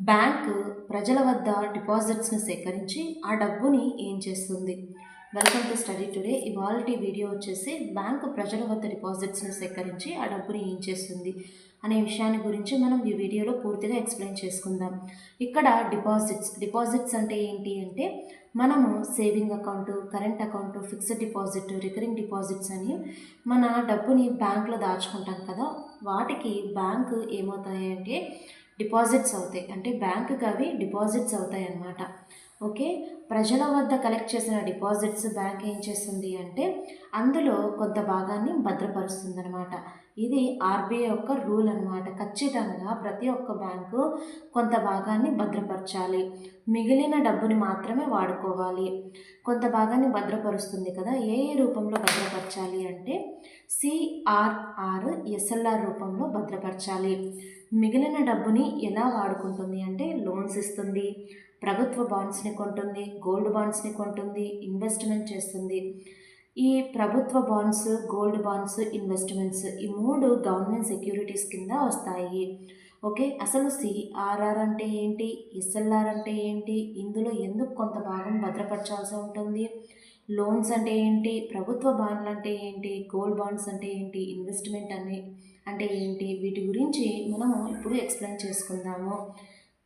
Bank ప్రజల వద్ద డిపాజిట్స్ని సేకరించి ఆ డబ్బుని ఏం చేస్తుంది? Welcome to study today. ఇవాల్టి వీడియో వచ్చేసి బ్యాంకు ప్రజల వద్ద డిపాజిట్స్ని సేకరించి ఆ డబ్బుని ఏం చేస్తుంది అనే విషయాన్ని గురించి మనం ఈ వీడియోలో పూర్తిగా ఎక్స్ప్లెయిన్ చేసుకుందాం. ఇక్కడ డిపాజిట్స్ అంటే ఏంటి అంటే మనము saving account, current account, fixed deposit, recurring deposits అని మన డబ్బుని బ్యాంకులో దాచుకుంటాం కదా, వాటికి బ్యాంకు ఏమవుతాయి అంటే డిపాజిట్స్ అవుతాయి. అంటే బ్యాంకుకి అవి డిపాజిట్స్ అవుతాయి అన్నమాట. ఓకే, ప్రజల వద్ద కలెక్ట్ చేసిన డిపాజిట్స్ బ్యాంక్ ఏం చేస్తుంది అంటే అందులో కొంత భాగాన్ని భద్రపరుస్తుంది అనమాట. ఇది ఆర్బీఐ యొక్క రూల్ అనమాట. ఖచ్చితంగా ప్రతి ఒక్క బ్యాంకు కొంత భాగాన్ని భద్రపరచాలి, మిగిలిన డబ్బుని మాత్రమే వాడుకోవాలి. కొంత భాగాన్ని భద్రపరుస్తుంది కదా, ఏ రూపంలో భద్రపరచాలి అంటే సిఆర్ఆర్, ఎస్ఎల్ఆర్ రూపంలో భద్రపరచాలి. మిగిలిన డబ్బుని ఎలా వాడుకుంటుంది అంటే లోన్స్ ఇస్తుంది, ప్రభుత్వ బాండ్స్ని కొంటుంది, గోల్డ్ బాండ్స్ని కొంటుంది, ఇన్వెస్ట్మెంట్ చేస్తుంది. ఈ ప్రభుత్వ బాండ్స్, గోల్డ్ బాండ్స్, ఇన్వెస్ట్మెంట్స్ ఈ మూడు గవర్నమెంట్ సెక్యూరిటీస్ కింద వస్తాయి. ఓకే, అసలు సిఆర్ఆర్ అంటే ఏంటి, ఎస్ఎల్ఆర్ అంటే ఏంటి, ఇందులో ఎందుకు కొంత భాగం భద్రపరచాల్సి ఉంటుంది, లోన్స్ అంటే ఏంటి, ప్రభుత్వ బాండ్లు అంటే ఏంటి, గోల్డ్ బాండ్స్ అంటే ఏంటి, ఇన్వెస్ట్మెంట్ అంటే ఏంటి, వీటి గురించి మనము ఇప్పుడు ఎక్స్ప్లెయిన్ చేసుకుందాము.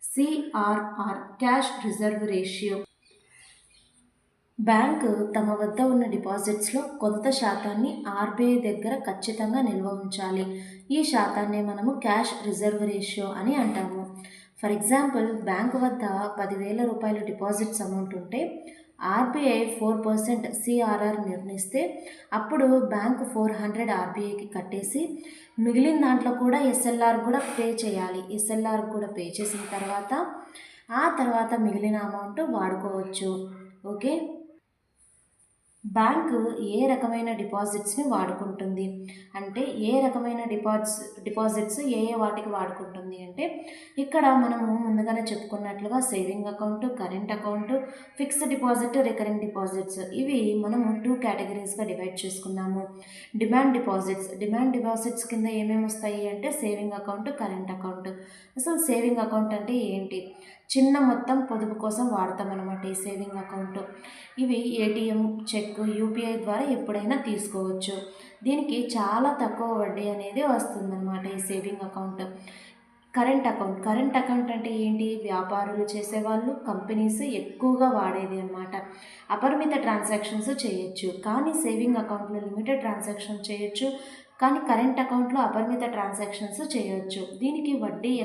CRR, cash reserve ratio. Bank తమ వద్ద ఉన్న డిపాజిట్స్లో కొంత శాతాన్ని ఆర్బీఐ దగ్గర ఖచ్చితంగా నిల్వ ఉంచాలి. ఈ శాతాన్ని మనము క్యాష్ రిజర్వ్ రేషియో అని అంటాము. ఫర్ ఎగ్జాంపుల్, బ్యాంకు వద్ద 10,000 రూపాయల డిపాజిట్స్ అమౌంట్ ఉంటే ఆర్బీఐ 4% సిఆర్ఆర్ నిర్ణయిస్తే అప్పుడు బ్యాంకు 400 ఆర్బీఐకి కట్టేసి మిగిలిన దాంట్లో కూడా ఎస్ఎల్ఆర్ కూడా పే చేయాలి. ఎస్ఎల్ఆర్ కూడా పే చేసిన తర్వాత ఆ తర్వాత మిగిలిన అమౌంట్ వాడుకోవచ్చు. ఓకే, బ్యాంకు ఏ రకమైన డిపాజిట్స్ని వాడుకుంటుంది అంటే ఏ రకమైన డిపాజిట్స్ ఏ వాటికి వాడుకుంటుంది అంటే ఇక్కడ మనము ముందుగానే చెప్పుకున్నట్లుగా saving account, current account, fixed deposit, recurring deposits ఇవి మనము 2 కేటగిరీస్గా డివైడ్ చేసుకున్నాము. డిమాండ్ డిపాజిట్స్ కింద ఏమేమి వస్తాయి అంటే సేవింగ్ అకౌంట్, కరెంట్ అకౌంట్. అసలు సేవింగ్ అకౌంట్ అంటే ఏంటి? చిన్న మొత్తం పొదుపు కోసం వాడతాం అన్నమాట ఈ సేవింగ్ అకౌంట్. ఇవి ఏటీఎం, చెక్, యూపీఐ ద్వారా ఎప్పుడైనా తీసుకోవచ్చు. దీనికి చాలా తక్కువ వడ్డీ అనేది వస్తుందన్నమాట ఈ సేవింగ్ అకౌంట్. కరెంట్ అకౌంట్ అంటే ఏంటి? వ్యాపారులు చేసేవాళ్ళు, కంపెనీస్ ఎక్కువగా వాడేది అన్నమాట. అపరిమిత ట్రాన్సాక్షన్స్ చేయొచ్చు, కానీ సేవింగ్ అకౌంట్లో లిమిటెడ్ ట్రాన్సాక్షన్ చేయొచ్చు, కానీ కరెంట్ అకౌంట్లో అపరిమిత ట్రాన్సాక్షన్స్ చేయొచ్చు. దీనికి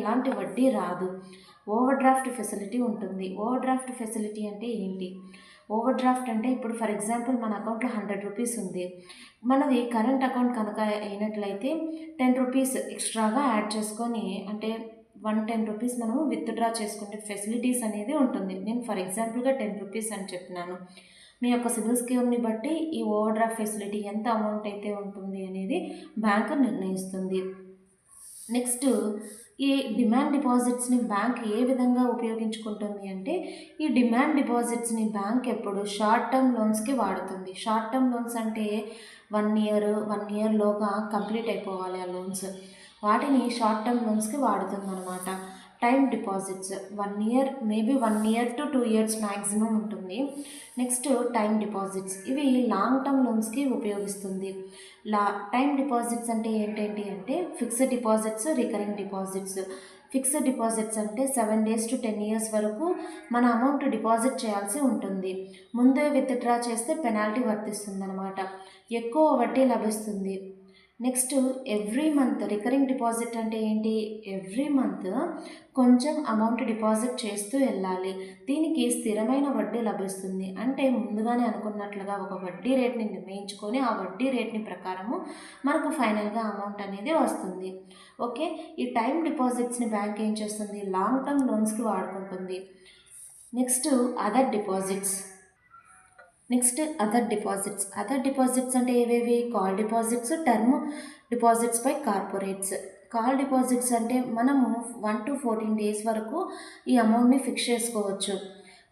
ఎలాంటి వడ్డీ రాదు. ఓవర్ డ్రాఫ్ట్ ఫెసిలిటీ ఉంటుంది. ఓవర్ డ్రాఫ్ట్ ఫెసిలిటీ అంటే ఏంటి? ఓవర్ డ్రాఫ్ట్ అంటే ఇప్పుడు ఫర్ ఎగ్జాంపుల్ మన అకౌంట్లో 100 రూపీస్ ఉంది, మనది కరెంట్ అకౌంట్ కనుక అయినట్లయితే 10 రూపీస్ ఎక్స్ట్రాగా యాడ్ చేసుకొని అంటే 110 రూపీస్ మనము విత్డ్రా చేసుకునే ఫెసిలిటీస్ అనేది ఉంటుంది. నేను ఫర్ ఎగ్జాంపుల్గా 10 రూపీస్ అని చెప్పినాను. మీ యొక్క సిబిల్ స్కోర్ని బట్టి ఈ ఓవర్ డ్రాఫ్ట్ ఫెసిలిటీ ఎంత అమౌంట్ అయితే ఉంటుంది అనేది బ్యాంకు నిర్ణయిస్తుంది. నెక్స్ట్, ఈ డిమాండ్ డిపాజిట్స్ని బ్యాంక్ ఏ విధంగా ఉపయోగించుకుంటుంది అంటే ఈ డిమాండ్ డిపాజిట్స్ని బ్యాంక్ ఎప్పుడు షార్ట్ టర్మ్ లోన్స్కి వాడుతుంది. షార్ట్ టర్మ్ లోన్స్ అంటే 1 లోగా కంప్లీట్ అయిపోవాలి ఆ లోన్స్, వాటిని షార్ట్ టర్మ్ లోన్స్కి వాడుతుంది అనమాట. Time deposits 1 year, maybe 1 year to 2 years maximum ఉంటుంది. నెక్స్ట్ టైమ్ డిపాజిట్స్, ఇవి లాంగ్ టర్మ్ లోన్స్కి ఉపయోగిస్తుంది. టైమ్ డిపాజిట్స్ అంటే ఏంటంటే అంటే fixed deposits, recurring deposits. Fixed deposits అంటే 7 days to 10 years వరకు మన అమౌంట్ డిపాజిట్ చేయాల్సి ఉంటుంది. ముందే విత్డ్రా చేస్తే పెనాల్టీ వర్తిస్తుంది అనమాట, ఎక్కువ వడ్డీ లభిస్తుంది. Next, every month recurring deposit అంటే ఏంటి? ఎవ్రీ మంత్ కొంచెం అమౌంట్ డిపాజిట్ చేస్తూ వెళ్ళాలి. దీనికి స్థిరమైన వడ్డీ లభిస్తుంది. అంటే ముందుగానే అనుకున్నట్లుగా ఒక వడ్డీ రేట్ని నిర్ణయించుకొని ఆ వడ్డీ రేట్ని ప్రకారము మనకు ఫైనల్గా అమౌంట్ అనేది వస్తుంది. ఓకే, ఈ టైం డిపాజిట్స్ని బ్యాంక్ ఏం చేస్తుంది? లాంగ్ టర్మ్ లోన్స్కి వాడుకుంటుంది. నెక్స్ట్ అదర్ డిపాజిట్స్ అంటే ఏవేవి? Call deposits, term deposits by corporates. Call deposits అంటే మనము 1 to 14 days వరకు ఈ అమౌంట్ని ఫిక్స్ చేసుకోవచ్చు.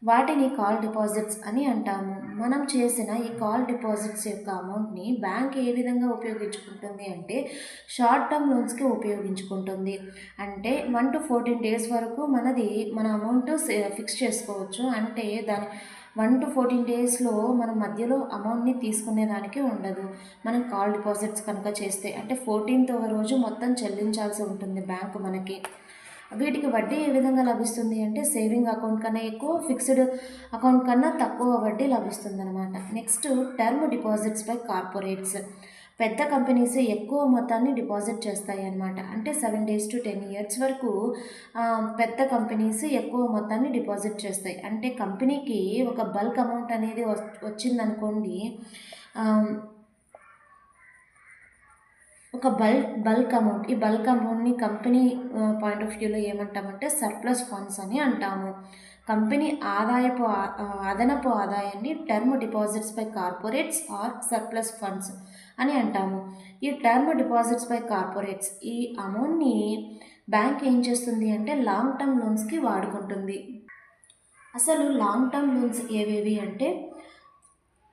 వాటిని కాల్ డిపాజిట్స్ అని అంటాము. మనం చేసిన ఈ కాల్ డిపాజిట్స్ యొక్క అమౌంట్ని బ్యాంక్ ఏ విధంగా ఉపయోగించుకుంటుంది అంటే షార్ట్ టర్మ్ లోన్స్కి ఉపయోగించుకుంటుంది. అంటే 1 to 14 days వరకు మన అమౌంట్ ఫిక్స్ చేసుకోవచ్చు. అంటే దాని 1 to 14 daysలో మనం మధ్యలో అమౌంట్ని తీసుకునేదానికి ఉండదు. మనం కాల్ డిపాజిట్స్ కనుక చేస్తే అంటే 14th రోజు మొత్తం చెల్లించాల్సి ఉంటుంది బ్యాంకు మనకి. వీటికి వడ్డీ ఏ విధంగా లభిస్తుంది అంటే సేవింగ్ అకౌంట్ కన్నా ఎక్కువ, ఫిక్స్డ్ అకౌంట్ కన్నా తక్కువ వడ్డీ లభిస్తుంది అనమాట. Next term deposits by corporates. పెద్ద కంపెనీస్ ఎక్కువ మొత్తాన్ని డిపాజిట్ చేస్తాయి అన్నమాట. అంటే 7 days to 10 years వరకు పెద్ద కంపెనీస్ ఎక్కువ మొత్తాన్ని డిపాజిట్ చేస్తాయి. అంటే కంపెనీకి ఒక బల్క్ అమౌంట్ అనేది వచ్చిందనుకోండి, ఒక బల్క్ అమౌంట్. ఈ బల్క్ అమౌంట్ని కంపెనీ పాయింట్ ఆఫ్ వ్యూలో ఏమంటామంటే సర్ప్లస్ ఫండ్స్ అని అంటాము. కంపెనీ అదనపు ఆదాయాన్ని term deposits by corporates are surplus funds అని అంటాము. ఈ టర్మ్ డిపాజిట్స్ బై కార్పొరేట్స్ ఈ అమౌంట్ని బ్యాంక్ ఏం చేస్తుంది అంటే లాంగ్ టర్మ్ లోన్స్కి వాడుకుంటుంది. అసలు లాంగ్ టర్మ్ లోన్స్ ఏవేవి అంటే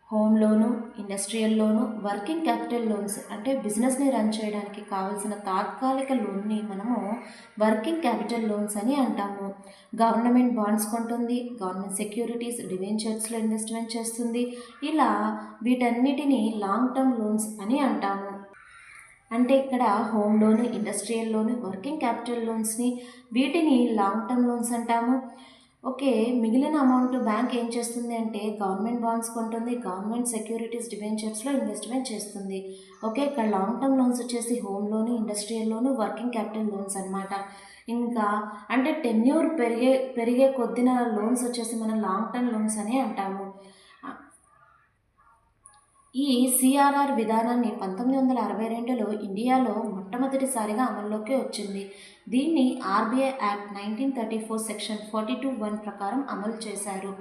home loan, industrial loan, working capital loans. అంటే బిజినెస్ని రన్ చేయడానికి కావాల్సిన తాత్కాలిక లోన్ని మనము వర్కింగ్ క్యాపిటల్ లోన్స్ అని అంటాము. గవర్నమెంట్ బాండ్స్ కొంటుంది, గవర్నమెంట్ సెక్యూరిటీస్, డిబెంచర్స్లో ఇన్వెస్ట్మెంట్ చేస్తుంది. ఇలా వీటన్నిటిని లాంగ్ టర్మ్ లోన్స్ అని అంటాము. అంటే ఇక్కడ home loan, industrial loan, working capital లోన్స్ని వీటిని లాంగ్ టర్మ్ లోన్స్ అంటాము. ఓకే, మిగిలిన అమౌంట్ బ్యాంక్ ఏం చేస్తుంది అంటే గవర్నమెంట్ బాండ్స్ కొంటుంది, గవర్నమెంట్ సెక్యూరిటీస్, డిబెంచర్స్లో ఇన్వెస్ట్మెంట్ చేస్తుంది. ఓకే, ఇక్కడ లాంగ్ టర్మ్ లోన్స్ వచ్చేసి home loan, industrial loan, working capital loans అనమాట. ఇంకా అంటే టెన్యూర్ పెరిగే కొద్దిన లోన్స్ వచ్చేసి మనం లాంగ్ టర్మ్ లోన్స్ అని అంటాము. ఈ సిఆర్ఆర్ విధానాన్ని 1962లో ఇండియాలో మొట్టమొదటిసారిగా అమల్లోకి వచ్చింది. దీన్ని ఆర్బీఐ యాక్ట్ 1934 సెక్షన్ 42(1) ప్రకారం అమలు చేశారు.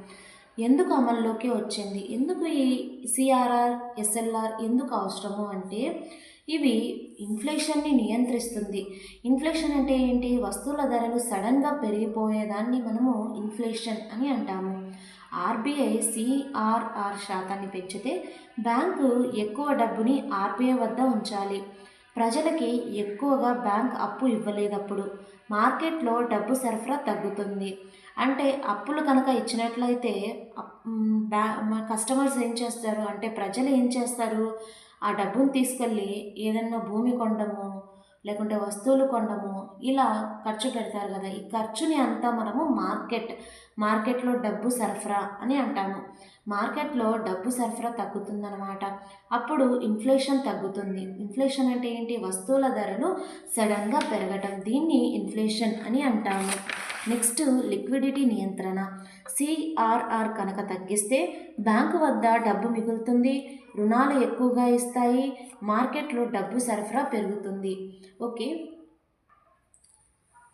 ఎందుకు అమల్లోకి వచ్చింది, ఎందుకు ఈ సిఆర్ఆర్, ఎస్ఎల్ఆర్ ఎందుకు అవసరము అంటే ఇవి ఇన్ఫ్లేషన్ని నియంత్రిస్తుంది. ఇన్ఫ్లేషన్ అంటే ఏంటి? వస్తువుల ధరలు సడన్గా పెరిగిపోయేదాన్ని మనము ఇన్ఫ్లేషన్ అని అంటాము. ఆర్బీఐ సిఆర్ఆర్ శాతాన్ని పెంచితే బ్యాంకు ఎక్కువ డబ్బుని ఆర్బీఐ వద్ద ఉంచాలి. ప్రజలకి ఎక్కువగా బ్యాంక్ అప్పు ఇవ్వలేదప్పుడు మార్కెట్లో డబ్బు సరఫరా తగ్గుతుంది. అంటే అప్పులు కనుక ఇచ్చినట్లయితే కస్టమర్స్ ఏం చేస్తారు అంటే ప్రజలు ఏం చేస్తారు, ఆ డబ్బును తీసుకెళ్ళి ఏదన్నా భూమి కొనడము, లేకుంటే వస్తువులు కొనడము ఇలా ఖర్చు పెడతారు కదా. ఈ ఖర్చుని అంతా మనము మార్కెట్లో డబ్బు సరఫరా అని అంటాము. మార్కెట్లో డబ్బు సరఫరా తగ్గుతుందన్నమాట. అప్పుడు ఇన్ఫ్లేషన్ తగ్గుతుంది. ఇన్ఫ్లేషన్ అంటే ఏంటి? వస్తువుల ధరలు సడన్గా పెరగటం, దీన్ని ఇన్ఫ్లేషన్ అని అంటాము. నెక్స్ట్ లిక్విడిటీ నియంత్రణ. సిఆర్ఆర్ కనుక తగ్గిస్తే బ్యాంకు వద్ద డబ్బు మిగులుతుంది, రుణాలు ఎక్కువగా ఇస్తాయి, మార్కెట్లో డబ్బు సరఫరా పెరుగుతుంది. ఓకే,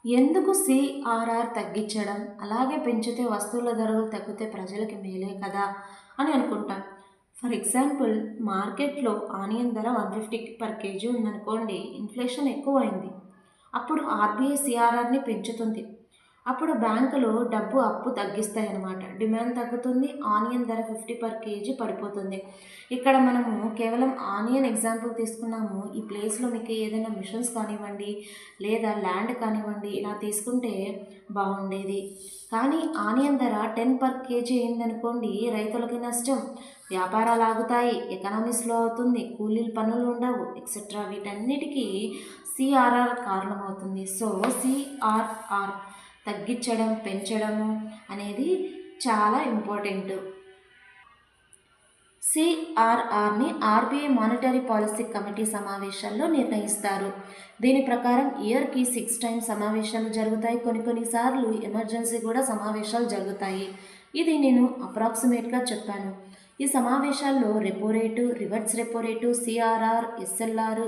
ఎందుకు సిఆర్ఆర్ తగ్గించడం, అలాగే పెంచితే వస్తువుల ధరలు తగ్గితే ప్రజలకి మేలే కదా అని అనుకుంటాం. ఫర్ ఎగ్జాంపుల్, మార్కెట్లో ఆనియన్ ధర 150 per kg ఉందనుకోండి, ఇన్ఫ్లేషన్ ఎక్కువైంది. అప్పుడు ఆర్బీఐ సిఆర్ఆర్ని పెంచుతుంది. అప్పుడు బ్యాంకులు డబ్బు అప్పు తగ్గిస్తాయి అన్నమాట. డిమాండ్ తగ్గుతుంది, ఆనియన్ ధర 50 per kg పడిపోతుంది. ఇక్కడ మనము కేవలం ఆనియన్ ఎగ్జాంపుల్ తీసుకున్నాము. ఈ ప్లేస్లో మీకు ఏదైనా మిషన్స్ కానివ్వండి, లేదా ల్యాండ్ కానివ్వండి, ఇలా తీసుకుంటే బాగుండేది. కానీ ఆనియన్ ధర 10 per kg అయిందనుకోండి, రైతులకి నష్టం, వ్యాపారాలు ఆగుతాయి, ఎకనామీ స్లో అవుతుంది, కూలీలు పనులు ఉండవు, ఎక్సెట్రా. వీటన్నిటికీ సిఆర్ఆర్ కారణమవుతుంది. సో సిఆర్ఆర్ తగ్గించడం, పెంచడము అనేది చాలా ఇంపార్టెంట్. సిఆర్ఆర్ని ఆర్బీఐ మానిటరీ పాలసీ కమిటీ సమావేశాల్లో నిర్ణయిస్తారు. దీని ప్రకారం ఇయర్కి 6 times సమావేశాలు జరుగుతాయి. కొన్నిసార్లు ఎమర్జెన్సీ కూడా సమావేశాలు జరుగుతాయి. ఇది నేను అప్రాక్సిమేట్గా చెప్పాను. ఈ సమావేశాల్లో repo rate, reverse repo rate, CRR, SLR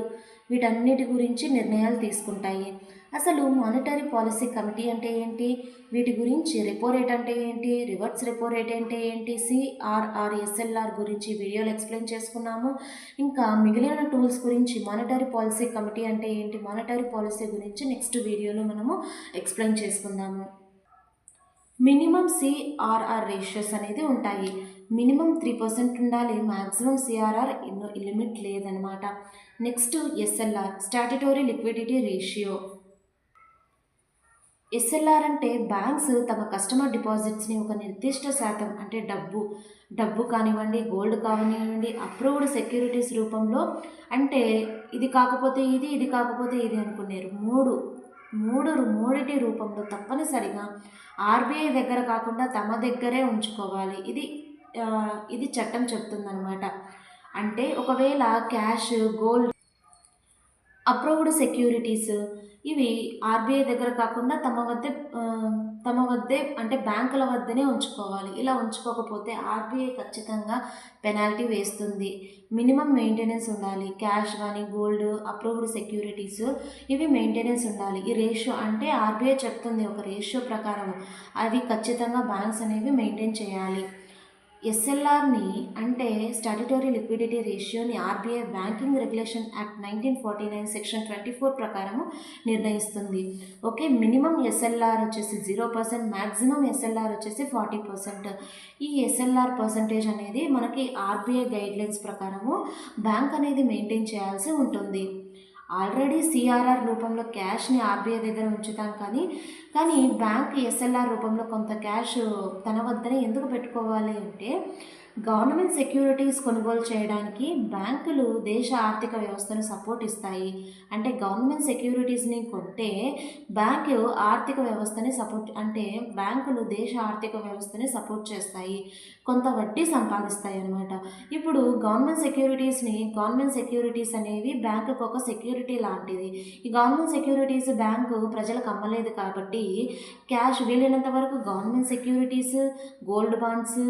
వీటన్నిటి గురించి నిర్ణయాలు తీసుకుంటాయి. అసలు మానిటరీ పాలసీ కమిటీ అంటే ఏంటి, వీటి గురించి రెపో రేట్ అంటే ఏంటి, రివర్స్ రెపో రేట్ అంటే ఏంటి, సిఆర్ఆర్, ఎస్ఎల్ఆర్ గురించి వీడియోలో ఎక్స్ప్లెయిన్ చేసుకున్నాము. ఇంకా మిగిలిన టూల్స్ గురించి, మానిటరీ పాలసీ కమిటీ అంటే ఏంటి, మానిటరీ పాలసీ గురించి నెక్స్ట్ వీడియోలో మనము ఎక్స్ప్లెయిన్ చేసుకుందాము. మినిమం సిఆర్ఆర్ రేషియోస్ అనేది ఉంటాయి. మినిమం 3% ఉండాలి, మ్యాక్సిమం సిఆర్ఆర్ లిమిట్ లేదనమాట. Next SLR, statutory liquidity ratio. SLR అంటే బ్యాంక్స్ తమ కస్టమర్ డిపాజిట్స్ని ఒక నిర్దిష్ట శాతం అంటే డబ్బు కానివ్వండి, గోల్డ్ కానివ్వండి, అప్రూవ్డ్ సెక్యూరిటీస్ రూపంలో, అంటే ఇది కాకపోతే ఇది, ఇది కాకపోతే ఇది అనుకున్నారు, మూడిటి రూపంలో తప్పనిసరిగా ఆర్బీఐ దగ్గర కాకుండా తమ దగ్గరే ఉంచుకోవాలి. ఇది చట్టం చెప్తుందనమాట. అంటే ఒకవేళ క్యాష్, గోల్డ్, అప్రూవ్డ్ సెక్యూరిటీస్ ఇవి ఆర్బీఐ దగ్గర కాకుండా తమ వద్దే అంటే బ్యాంకుల వద్దనే ఉంచుకోవాలి. ఇలా ఉంచుకోకపోతే ఆర్బీఐ ఖచ్చితంగా పెనాల్టీ వేస్తుంది. మినిమం మెయింటెనెన్స్ ఉండాలి. క్యాష్ కానీ, గోల్డ్, అప్రూవ్డ్ సెక్యూరిటీస్ ఇవి మెయింటెనెన్స్ ఉండాలి. ఈ రేషియో అంటే ఆర్బీఐ చెప్తుంది ఒక రేషియో ప్రకారం, అది ఖచ్చితంగా బ్యాంక్స్ అనేవి మెయింటైన్ చేయాలి. ఎస్ఎల్ఆర్ని అంటే స్టాట్యుటరీ లిక్విడిటీ రేషియోని RBI banking regulation act 1949 section 24 ప్రకారము నిర్ణయిస్తుంది. ఓకే, మినిమం ఎస్ఎల్ఆర్ వచ్చేసి 0%, మ్యాక్సిమం ఎస్ఎల్ఆర్ వచ్చేసి 40%. ఈ ఎస్ఎల్ఆర్ పర్సంటేజ్ అనేది మనకి ఆర్బీఐ గైడ్లైన్స్ ప్రకారము బ్యాంక్ అనేది మెయింటైన్ చేయాల్సి ఉంటుంది. ఆల్రెడీ సిఆర్ఆర్ రూపంలో క్యాష్ని ఆర్బీఐ దగ్గర ఉంచుతాం, కానీ బ్యాంక్ ఎస్ఎల్ఆర్ రూపంలో కొంత క్యాష్ తన వద్దనే ఎందుకు పెట్టుకోవాలి అంటే, గవర్నమెంట్ సెక్యూరిటీస్ కొనుగోలు చేయడానికి బ్యాంకులు దేశ ఆర్థిక వ్యవస్థను సపోర్ట్ ఇస్తాయి. అంటే గవర్నమెంట్ సెక్యూరిటీస్ని కొంటే బ్యాంకు ఆర్థిక వ్యవస్థని బ్యాంకులు దేశ ఆర్థిక వ్యవస్థని సపోర్ట్ చేస్తాయి, కొంత వడ్డీ సంపాదిస్తాయి అన్నమాట. ఇప్పుడు గవర్నమెంట్ సెక్యూరిటీస్ అనేవి బ్యాంకుకు ఒక సెక్యూరిటీ లాంటిది. ఈ గవర్నమెంట్ సెక్యూరిటీస్ బ్యాంకు ప్రజలకు అమ్మలేదు కాబట్టి క్యాష్ వీలైనంత వరకు గవర్నమెంట్ సెక్యూరిటీస్, గోల్డ్ బాండ్స్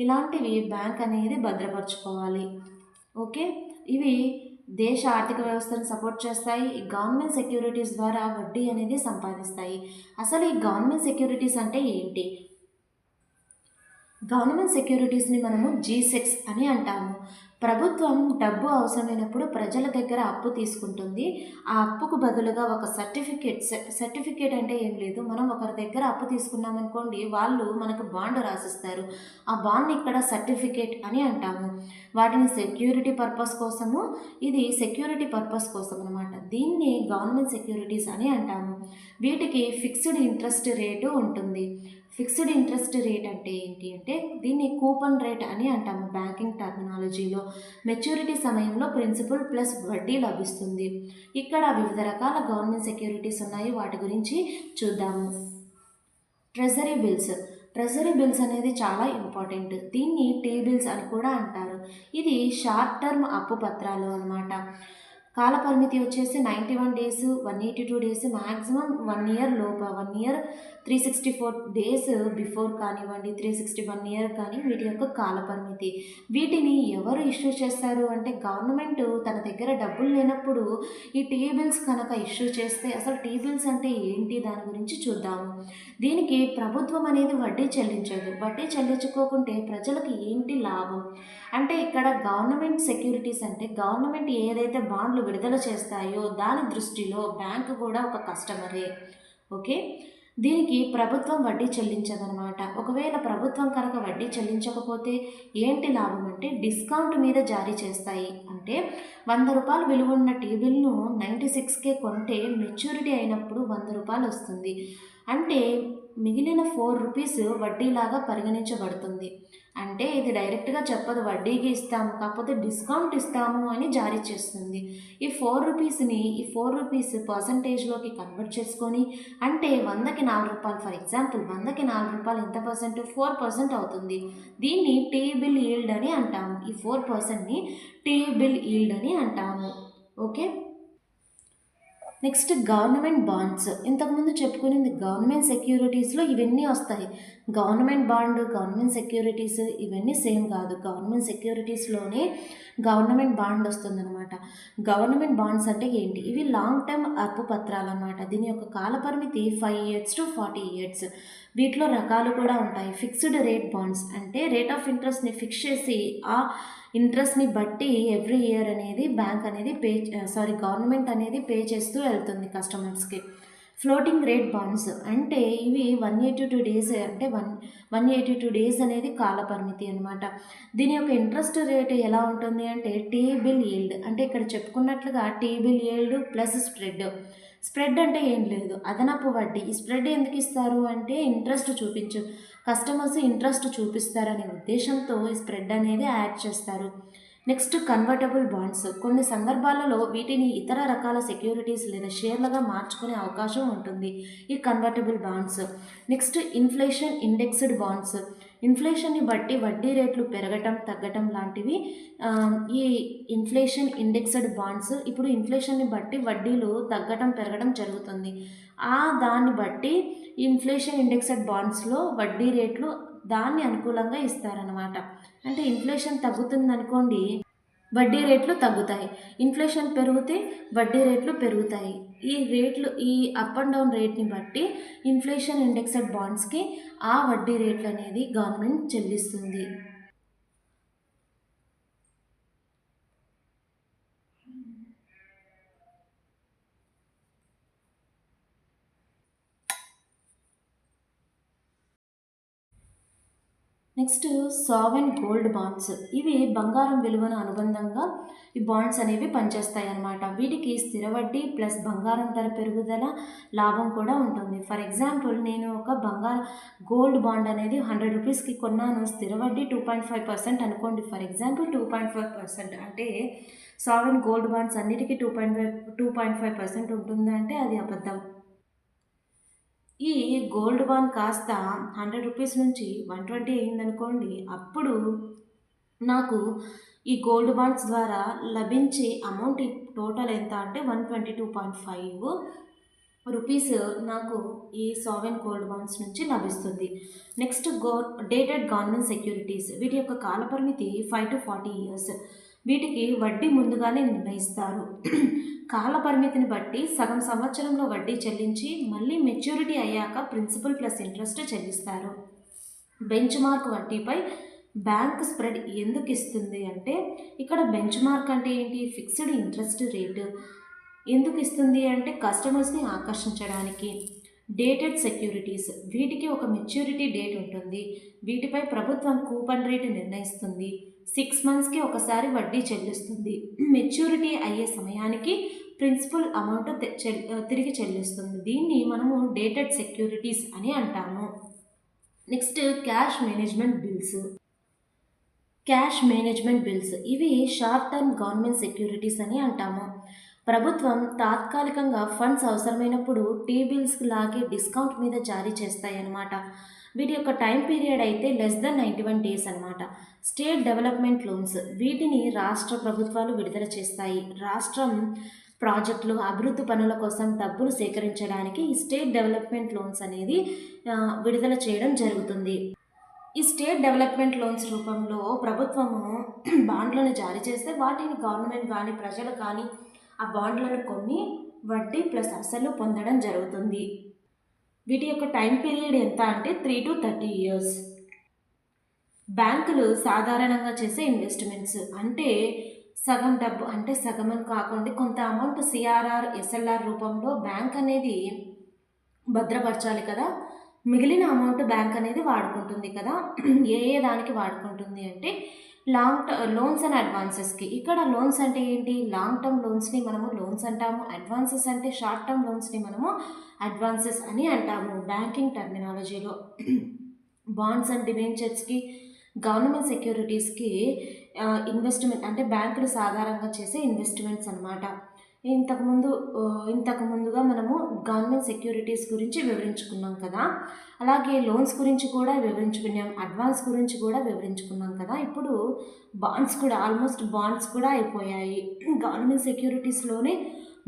ఇలాంటివి బ్యాంక్ అనేది భద్రపరచుకోవాలి. ఓకే, ఇవి దేశ ఆర్థిక వ్యవస్థను సపోర్ట్ చేస్తాయి. ఈ గవర్నమెంట్ సెక్యూరిటీస్ ద్వారా వడ్డీ అనేది సంపాదిస్తాయి. అసలు ఈ గవర్నమెంట్ సెక్యూరిటీస్ అంటే ఏంటి? గవర్నమెంట్ సెక్యూరిటీస్ని మనము జీసెక్స్ అని అంటాము. ప్రభుత్వం డబ్బు అవసరమైనప్పుడు ప్రజల దగ్గర అప్పు తీసుకుంటుంది. ఆ అప్పుకు బదులుగా ఒక సర్టిఫికేట్ అంటే ఏం లేదు, మనం ఒకరి దగ్గర అప్పు తీసుకున్నామనుకోండి, వాళ్ళు మనకు బాండ్ రాసిస్తారు. ఆ బాండ్ని ఇక్కడ సర్టిఫికేట్ అని అంటాము. వాటిని సెక్యూరిటీ పర్పస్ కోసం అనమాట. దీన్ని గవర్నమెంట్ సెక్యూరిటీస్ అని అంటాము. వీటికి ఫిక్స్డ్ ఇంట్రెస్ట్ రేటు ఉంటుంది. ఫిక్స్డ్ ఇంట్రెస్ట్ రేట్ అంటే ఏంటి అంటే, దీన్ని కూపన్ రేట్ అని అంటాము బ్యాంకింగ్ టర్మినాలజీలో. మెచ్యూరిటీ సమయంలో ప్రిన్సిపల్ ప్లస్ వడ్డీ లభిస్తుంది. ఇక్కడ వివిధ రకాల గవర్నమెంట్ సెక్యూరిటీస్ ఉన్నాయి, వాటి గురించి చూద్దాము. ట్రెజరీ బిల్స్ అనేది చాలా ఇంపార్టెంట్. దీన్ని టీ బిల్స్ అని కూడా అంటారు. ఇది షార్ట్ టర్మ్ అప్పు పత్రాలు అన్నమాట. కాలపరిమితి వచ్చేసి 91 డేస్, 182 డేస్, మ్యాక్సిమం 1 ఇయర్ లోపు, 1 ఇయర్ 364 డేస్ బిఫోర్ కానివ్వండి, 361 ఇయర్ కానీ వీటి యొక్క కాలపరిమితి. వీటిని ఎవరు ఇష్యూ చేస్తారు అంటే, గవర్నమెంట్ తన దగ్గర డబ్బులు లేనప్పుడు ఈ టీ బిల్స్ కనుక ఇష్యూ చేస్తే, అసలు టీ బిల్స్ అంటే ఏంటి దాని గురించి చూద్దాము. దీనికి ప్రభుత్వం అనేది వడ్డీ చెల్లించదు. వడ్డీ చెల్లించుకోకుంటే ప్రజలకు ఏంటి లాభం అంటే, ఇక్కడ గవర్నమెంట్ సెక్యూరిటీస్ అంటే గవర్నమెంట్ ఏదైతే బాండ్లు విడుదల చేస్తాయో దాని దృష్టిలో బ్యాంకు కూడా ఒక కస్టమరే. ఓకే, దీనికి ప్రభుత్వం వడ్డీ చెల్లించదనమాట. ఒకవేళ ప్రభుత్వం కనుక వడ్డీ చెల్లించకపోతే ఏంటి లాభం అంటే, డిస్కౌంట్ మీద జారీ చేస్తాయి. అంటే 100 రూపాయలు విలువ ఉన్న టీ బిల్ను 96కే కొంటే మెచ్యూరిటీ అయినప్పుడు 100 రూపాయలు వస్తుంది. అంటే మిగిలిన 4 రూపీస్ వడ్డీలాగా పరిగణించబడుతుంది. అంటే ఇది డైరెక్ట్గా చెప్పదు వడ్డీకి ఇస్తాము, కాకపోతే డిస్కౌంట్ ఇస్తాము అని జారీ చేస్తుంది. ఈ 4 రూపీస్ పర్సంటేజ్లోకి కన్వర్ట్ చేసుకొని, అంటే 100కి 4 రూపాయలు, ఫర్ ఎగ్జాంపుల్ 100కి 4 రూపాయలు ఎంత పర్సెంట్? 4% అవుతుంది. దీన్ని టీ బిల్ ఈల్డ్ అని అంటాము. ఈ 4%ని టీ బిల్ ఈల్డ్ అని అంటాము. Okay, next government bonds. ఇంతకుముందు చెప్పుకునేది గవర్నమెంట్ సెక్యూరిటీస్లో ఇవన్నీ వస్తాయి. గవర్నమెంట్ బాండ్, గవర్నమెంట్ సెక్యూరిటీస్ ఇవన్నీ సేమ్ కాదు. గవర్నమెంట్ సెక్యూరిటీస్లోనే గవర్నమెంట్ బాండ్ వస్తుందన్నమాట. గవర్నమెంట్ బాండ్స్ అంటే ఏంటి? ఇవి లాంగ్ టర్మ్ అప్పు పత్రాలు అన్నమాట. దీని యొక్క కాలపరిమితి 5 years to 40 years. వీటిలో రకాలు కూడా ఉంటాయి. ఫిక్స్డ్ రేట్ బాండ్స్ అంటే రేట్ ఆఫ్ ఇంట్రెస్ట్ని ఫిక్స్ చేసి ఆ ఇంట్రెస్ట్ని బట్టి ఎవ్రీ ఇయర్ అనేది గవర్నమెంట్ అనేది పే చేస్తూ వెళ్తుంది కస్టమర్స్కి. ఫ్లోటింగ్ రేట్ బాండ్స్ అంటే ఇవి 182 డేస్, అంటే 182 డేస్ అనేది కాల పరిమితి అనమాట. దీని యొక్క ఇంట్రెస్ట్ రేట్ ఎలా ఉంటుంది అంటే టీ బిల్ ఈల్డ్, అంటే ఇక్కడ చెప్పుకున్నట్లుగా T bill yield plus spread. Spread అంటే ఏం లేదు, అదనపు వడ్డీ. ఈ స్ప్రెడ్ ఎందుకు ఇస్తారు అంటే ఇంట్రెస్ట్ కస్టమర్స్ ఇంట్రెస్ట్ చూపిస్తారనే ఉద్దేశంతో ఈ స్ప్రెడ్ అనేది యాడ్ చేస్తారు. Next convertible bonds. కొన్ని సందర్భాలలో వీటిని ఇతర రకాల సెక్యూరిటీస్ లేదా షేర్లుగా మార్చుకునే అవకాశం ఉంటుంది ఈ convertible bonds. Next inflation indexed bonds. ఇన్ఫ్లేషన్ని బట్టి వడ్డీ రేట్లు పెరగటం తగ్గటం లాంటివి ఈ ఇన్ఫ్లేషన్ ఇండెక్స్డ్ బాండ్స్. ఇప్పుడు ఇన్ఫ్లేషన్ని బట్టి వడ్డీలు తగ్గటం పెరగడం జరుగుతుంది. దాన్ని బట్టి ఇన్ఫ్లేషన్ ఇండెక్స్డ్ బాండ్స్లో వడ్డీ రేట్లు దాన్ని అనుకూలంగా ఇస్తారనమాట. అంటే ఇన్ఫ్లేషన్ తగ్గుతుందనుకోండి, వడ్డీ రేట్లు తగ్గుతాయి. ఇన్ఫ్లేషన్ పెరిగితే వడ్డీ రేట్లు పెరుగుతాయి. ఈ అప్ అండ్ డౌన్ రేట్ని బట్టి ఇన్ఫ్లేషన్ ఇండెక్స్డ్ బాండ్స్కి ఆ వడ్డీ రేట్లు అనేది గవర్నమెంట్ చెల్లిస్తుంది. Next sovereign gold bonds. ఇవి బంగారం విలువను అనుబంధంగా ఈ బాండ్స్ అనేవి పనిచేస్తాయి అన్నమాట. వీటికి స్థిర వడ్డీ ప్లస్ బంగారం ధర పెరుగుదల లాభం కూడా ఉంటుంది. ఫర్ ఎగ్జాంపుల్, నేను ఒక గోల్డ్ బాండ్ అనేది 100 రూపీస్కి కొన్నాను, స్థిర వడ్డీ 2.5% అనుకోండి. ఫర్ ఎగ్జాంపుల్ 2.5% అంటే సావెన్ గోల్డ్ బాండ్స్ అన్నిటికీ 2.5% ఉంటుందంటే అది అబద్ధం. ఈ గోల్డ్ బాండ్ కాస్త 100 రూపీస్ నుంచి 120 అయిందనుకోండి, అప్పుడు నాకు ఈ గోల్డ్ బాండ్స్ ద్వారా లభించే అమౌంట్ టోటల్ ఎంత అంటే 122.5 రూపీస్ నాకు ఈ సావెన్ గోల్డ్ బాండ్స్ నుంచి లభిస్తుంది. Next dated government securities. వీటి యొక్క కాలపరిమితి 5 to 40 years. వీటికి వడ్డీ ముందుగానే నిర్ణయిస్తారు. కాల పరిమితిని బట్టి సగం సంవత్సరంలో వడ్డీ చెల్లించి మళ్ళీ మెచ్యూరిటీ అయ్యాక ప్రిన్సిపల్ ప్లస్ ఇంట్రెస్ట్ చెల్లిస్తారు. బెంచ్ మార్క్ వడ్డీపై బ్యాంక్ స్ప్రెడ్ ఎందుకు ఇస్తుంది అంటే, ఇక్కడ బెంచ్ మార్క్ అంటే ఏంటి, ఫిక్స్డ్ ఇంట్రెస్ట్ రేటు ఎందుకు ఇస్తుంది అంటే కస్టమర్స్ని ఆకర్షించడానికి. Dated securities. వీటికి ఒక మెచ్యూరిటీ డేట్ ఉంటుంది. వీటిపై ప్రభుత్వం కూపన్ రేటు నిర్ణయిస్తుంది. 6 monthsకి ఒకసారి వడ్డీ చెల్లిస్తుంది. మెచ్యూరిటీ అయ్యే సమయానికి ప్రిన్సిపల్ అమౌంట్ తిరిగి చెల్లిస్తుంది. దీన్ని మనము డేటెడ్ సెక్యూరిటీస్ అని అంటాము. Next cash management bills. ఇవి షార్ట్ టర్మ్ గవర్నమెంట్ సెక్యూరిటీస్ అని అంటాము. ప్రభుత్వం తాత్కాలికంగా ఫండ్స్ అవసరమైనప్పుడు టీ బిల్స్ లాగే డిస్కౌంట్ మీద జారీ చేస్తాయి అన్నమాట. వీటి యొక్క టైం పీరియడ్ అయితే లెస్ దెన్ 91 days అనమాట. State development loans. వీటిని రాష్ట్ర ప్రభుత్వాలు విడుదల చేస్తాయి. రాష్ట్రం ప్రాజెక్టులు అభివృద్ధి పనుల కోసం డబ్బులు సేకరించడానికి ఈ స్టేట్ డెవలప్మెంట్ లోన్స్ అనేది విడుదల చేయడం జరుగుతుంది. ఈ స్టేట్ డెవలప్మెంట్ లోన్స్ రూపంలో ప్రభుత్వము బాండ్లను జారీ చేస్తే వాటిని గవర్నమెంట్ కానీ ప్రజలు కానీ ఆ బాండ్లను కొన్ని వడ్డీ ప్లస్ అసలు పొందడం జరుగుతుంది. వీటి యొక్క టైం పీరియడ్ ఎంత అంటే 3 to 30 years. బ్యాంకులు సాధారణంగా చేసే ఇన్వెస్ట్మెంట్స్ అంటే సగం డబ్బు, అంటే సగం అని కాకుండా కొంత అమౌంట్ సిఆర్ఆర్ ఎస్ఎల్ఆర్ రూపంలో బ్యాంక్ అనేది భద్రపరచాలి కదా. మిగిలిన అమౌంట్ బ్యాంక్ అనేది వాడుకుంటుంది కదా. ఏ దానికి వాడుకుంటుంది అంటే లోన్స్ అండ్ అడ్వాన్సెస్కి. ఇక్కడ లోన్స్ అంటే ఏంటి, లాంగ్ టర్మ్ లోన్స్ని మనము లోన్స్ అంటాము. అడ్వాన్సెస్ అంటే షార్ట్ టర్మ్ లోన్స్ని మనము అడ్వాన్సెస్ అని అంటాము బ్యాంకింగ్ టర్మినాలజీలో. బాండ్స్ అండ్ డిబెంచర్స్కి, గవర్నమెంట్ సెక్యూరిటీస్కి ఇన్వెస్ట్మెంట్ అంటే బ్యాంకులు సాధారణంగా చేసే ఇన్వెస్ట్మెంట్స్ అనమాట. ఇంతకుముందుగా మనము గవర్నమెంట్ సెక్యూరిటీస్ గురించి వివరించుకున్నాం కదా, అలాగే లోన్స్ గురించి కూడా వివరించుకున్నాం, అడ్వాన్స్ గురించి కూడా వివరించుకున్నాం కదా. ఇప్పుడు బాండ్స్ కూడా ఆల్మోస్ట్ బాండ్స్ కూడా అయిపోయాయి. గవర్నమెంట్ సెక్యూరిటీస్లోనే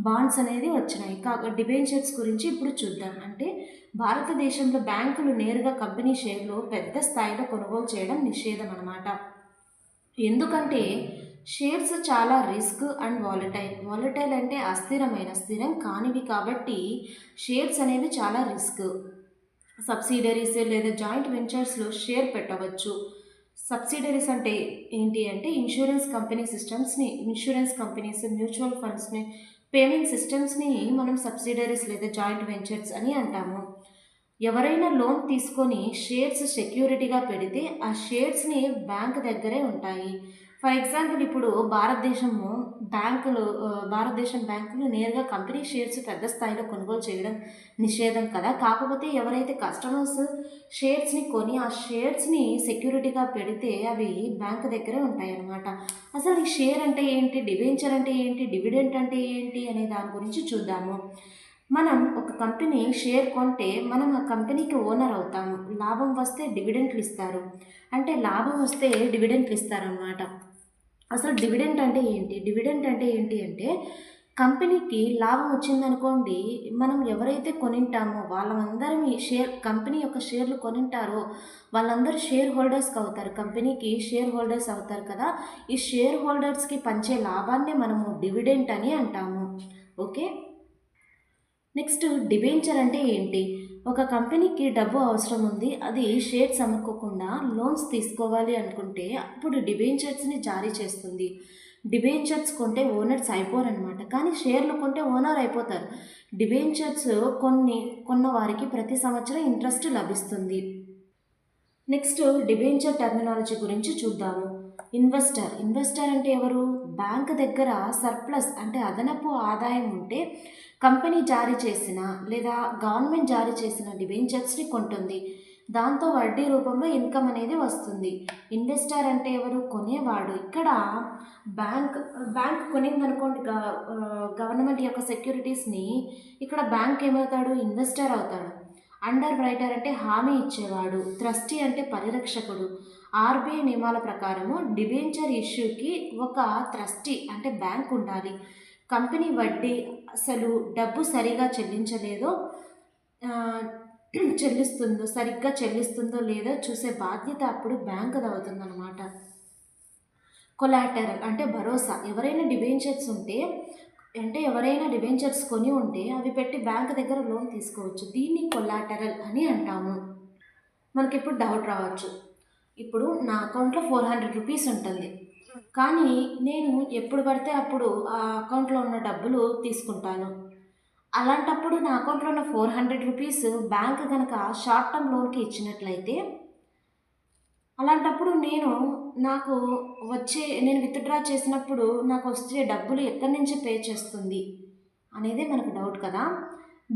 బాండ్స్ అనేది వచ్చినాయి. డిబెంచర్స్ గురించి ఇప్పుడు చూద్దాం. అంటే భారతదేశంలో బ్యాంకులు నేరుగా కంపెనీ షేర్లు పెద్ద స్థాయిలో కొనుగోలు చేయడం నిషేధం అన్నమాట. ఎందుకంటే షేర్స్ చాలా రిస్క్ అండ్ వాలటైల్ అంటే స్థిరం కానివి కాబట్టి షేర్స్ అనేవి చాలా రిస్క్. సబ్సిడరీస్ లేదా జాయింట్ వెంచర్స్లో షేర్ పెట్టవచ్చు. సబ్సిడరీస్ అంటే ఏంటి అంటే ఇన్సూరెన్స్ కంపెనీస్, మ్యూచువల్ ఫండ్స్ని పేమెంట్ సిస్టమ్స్ని మనం సబ్సిడరీస్ లేదా జాయింట్ వెంచర్స్ అని అంటాము. ఎవరైనా లోన్ తీసుకొని షేర్స్ సెక్యూరిటీగా పెడితే ఆ షేర్స్ని బ్యాంక్ దగ్గరే ఉంటాయి. ఫర్ ఎగ్జాంపుల్ ఇప్పుడు భారతదేశం బ్యాంకులు నేరుగా కంపెనీ షేర్స్ పెద్ద స్థాయిలో కొనుగోలు చేయడం నిషేధం కదా. కాకపోతే ఎవరైతే కస్టమర్స్ షేర్స్ని కొని ఆ షేర్స్ని సెక్యూరిటీగా పెడితే అవి బ్యాంక్ దగ్గరే ఉంటాయి అన్నమాట. అసలు ఈ షేర్ అంటే ఏంటి, డిబెంచర్ అంటే ఏంటి, డివిడెంట్ అంటే ఏంటి అనే దాని గురించి చూద్దాము. మనం ఒక కంపెనీ షేర్ కొంటే మనం ఆ కంపెనీకి ఓనర్ అవుతాము. లాభం వస్తే డివిడెంట్లు ఇస్తారు. అంటే లాభం వస్తే డివిడెంట్లు ఇస్తారనమాట. అసలు డివిడెంట్ అంటే ఏంటి? డివిడెంట్ అంటే ఏంటి అంటే కంపెనీకి లాభం వచ్చిందనుకోండి, మనం ఎవరైతే కొనింటామో వాళ్ళందరం ఈ కంపెనీ యొక్క షేర్లు కొనింటారో వాళ్ళందరూ షేర్ హోల్డర్స్కి అవుతారు. కంపెనీకి షేర్ హోల్డర్స్ అవుతారు కదా. ఈ షేర్ హోల్డర్స్కి పంచే లాభాన్నే మనము డివిడెంట్ అని అంటాము. ఓకే. నెక్స్ట్ డిబెంచర్ అంటే ఏంటి? ఒక కంపెనీకి డబ్బు అవసరం ఉంది, అది షేర్స్ అమ్ముకోకుండా లోన్స్ తీసుకోవాలి అనుకుంటే అప్పుడు డిబెంచర్స్ని జారీ చేస్తుంది. డిబెంచర్స్ కొంటే ఓనర్స్ అయిపోరనమాట, కానీ షేర్లు కొంటే ఓనర్ అయిపోతారు. డిబెంచర్స్ కొన్న వారికి ప్రతి సంవత్సరం ఇంట్రెస్ట్ లభిస్తుంది. నెక్స్ట్ డిబెంచర్ టర్మినాలజీ గురించి చూద్దాము. ఇన్వెస్టర్ అంటే ఎవరు? బ్యాంక్ దగ్గర సర్ప్లస్ అంటే అదనపు ఆదాయం ఉంటే కంపెనీ జారీ చేసిన లేదా గవర్నమెంట్ జారీ చేసిన డిబెంచర్స్ని కొంటుంది. దాంతో వడ్డీ రూపంలో ఇన్కమ్ అనేది వస్తుంది. ఇన్వెస్టర్ అంటే ఎవరు? కొనేవాడు. ఇక్కడ బ్యాంక్ కొనిందనుకోండి గవర్నమెంట్ యొక్క సెక్యూరిటీస్ని, ఇక్కడ బ్యాంక్ ఏమవుతాడు? ఇన్వెస్టర్ అవుతాడు. అండర్ రైటర్ అంటే హామీ ఇచ్చేవాడు. ట్రస్టీ అంటే పరిరక్షకుడు. ఆర్బీఐ నియమాల ప్రకారము డిబెంచర్ ఇష్యూకి ఒక ట్రస్టీ అంటే బ్యాంక్ ఉండాలి. కంపెనీ వడ్డీ అసలు డబ్బు సరిగ్గా చెల్లిస్తుందో లేదో చూసే బాధ్యత అప్పుడు బ్యాంకుది అవుతుందన్నమాట. కొలాటరల్ అంటే భరోసా. ఎవరైనా డిబెంచర్స్ కొని ఉంటే అవి పెట్టి బ్యాంక్ దగ్గర లోన్ తీసుకోవచ్చు. దీన్ని కొలాటరల్ అని అంటాము. మనకి ఇప్పుడు డౌట్ రావచ్చు, ఇప్పుడు నా అకౌంట్లో 400 రూపీస్ ఉంటుంది, కానీ నేను ఎప్పుడు పడితే అప్పుడు ఆ అకౌంట్లో ఉన్న డబ్బులు తీసుకుంటాను. అలాంటప్పుడు నా అకౌంట్లో ఉన్న 400 రూపీస్ బ్యాంక్ కనుక షార్ట్ టర్మ్ లోన్కి ఇచ్చినట్లయితే, అలాంటప్పుడు నేను విత్డ్రా చేసినప్పుడు నాకు వచ్చే డబ్బులు ఎక్కడి నుంచి పే చేస్తుంది అనేది మనకు డౌట్ కదా.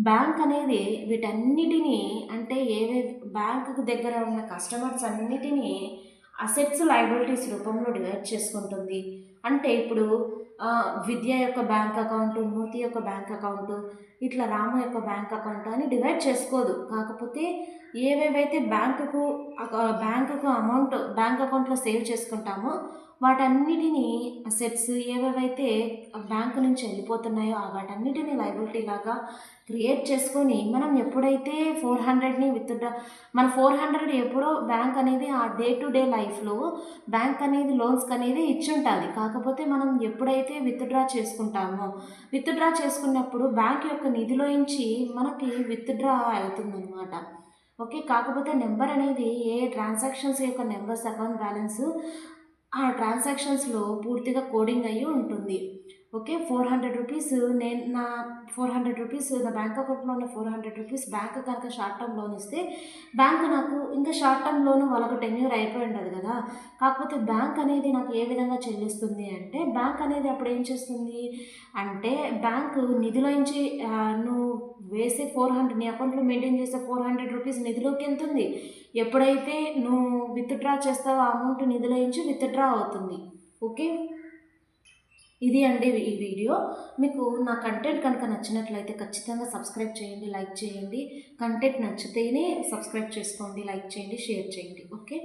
బ్యాంక్ అనేది వీటన్నిటినీ అంటే బ్యాంకుకు దగ్గర ఉన్న కస్టమర్స్ అన్నిటినీ అసెట్స్ లయబిలిటీస్ రూపంలో డివైడ్ చేసుకుంటుంది. అంటే ఇప్పుడు విద్య యొక్క బ్యాంక్ అకౌంటు, మూర్తి యొక్క బ్యాంక్ అకౌంటు, ఇట్లా రాము యొక్క బ్యాంక్ అకౌంట్ అని డివైడ్ చేసుకోదు. కాకపోతే ఏవేవైతే బ్యాంకుకు అమౌంట్ బ్యాంక్ అకౌంట్లో సేవ్ చేసుకుంటామో వాటన్నిటినీ అసెట్స్ ఏవేవైతే బ్యాంకు నుంచి వెళ్ళిపోతున్నాయో వాటన్నిటినీ లయబిలిటీ లాగా క్రియేట్ చేసుకొని మనం ఎప్పుడైతే 400ని మన 400 ఎప్పుడో బ్యాంక్ అనేది ఆ డే టు డే లైఫ్లో బ్యాంక్ అనేది లోన్స్కి అనేది ఇచ్చుంటుంది. కాకపోతే మనం ఎప్పుడైతే విత్డ్రా చేసుకున్నప్పుడు బ్యాంక్ యొక్క నిధిలోంచి మనకి విత్డ్రా అవుతుందన్నమాట. ఓకే. కాకపోతే నెంబర్ అనేది ట్రాన్సాక్షన్స్ యొక్క నెంబర్స్, అకౌంట్ బ్యాలెన్స్ ఆ ట్రాన్సాక్షన్స్లో పూర్తిగా కోడింగ్ అయ్యి ఉంటుంది. ఓకే. 400 రూపీస్ నా బ్యాంక్ అకౌంట్లో ఉన్న 400 రూపీస్ బ్యాంక్ కనుక షార్ట్ టర్మ్ లోన్ ఇస్తే బ్యాంక్ నాకు ఇంకా షార్ట్ టర్మ్ లోన్ వాళ్ళకు టెన్యూర్ అయిపోయి ఉండదు కదా. కాకపోతే బ్యాంక్ అనేది నాకు ఏ విధంగా చెల్లిస్తుంది అంటే, బ్యాంక్ అనేది అప్పుడు ఏం చేస్తుంది అంటే, బ్యాంకు నిధిలోంచి నువ్వు వేసే 400 నీ అకౌంట్లో మెయింటైన్ చేసే 400 రూపీస్ నిధిలోకి వెళ్తుంది. ఎప్పుడైతే నువ్వు విత్డ్రా చేస్తావో ఆ అమౌంట్ నిధిలోంచి విత్డ్రా అవుతుంది. ఓకే. ఇది అండి ఈ వీడియో. మీకు నా కంటెంట్ కనుక నచ్చినట్లయితే ఖచ్చితంగా సబ్స్క్రైబ్ చేయండి, లైక్ చేయండి. కంటెంట్ నచ్చితేనే సబ్స్క్రైబ్ చేసుకోండి, లైక్ చేయండి, షేర్ చేయండి. ఓకే.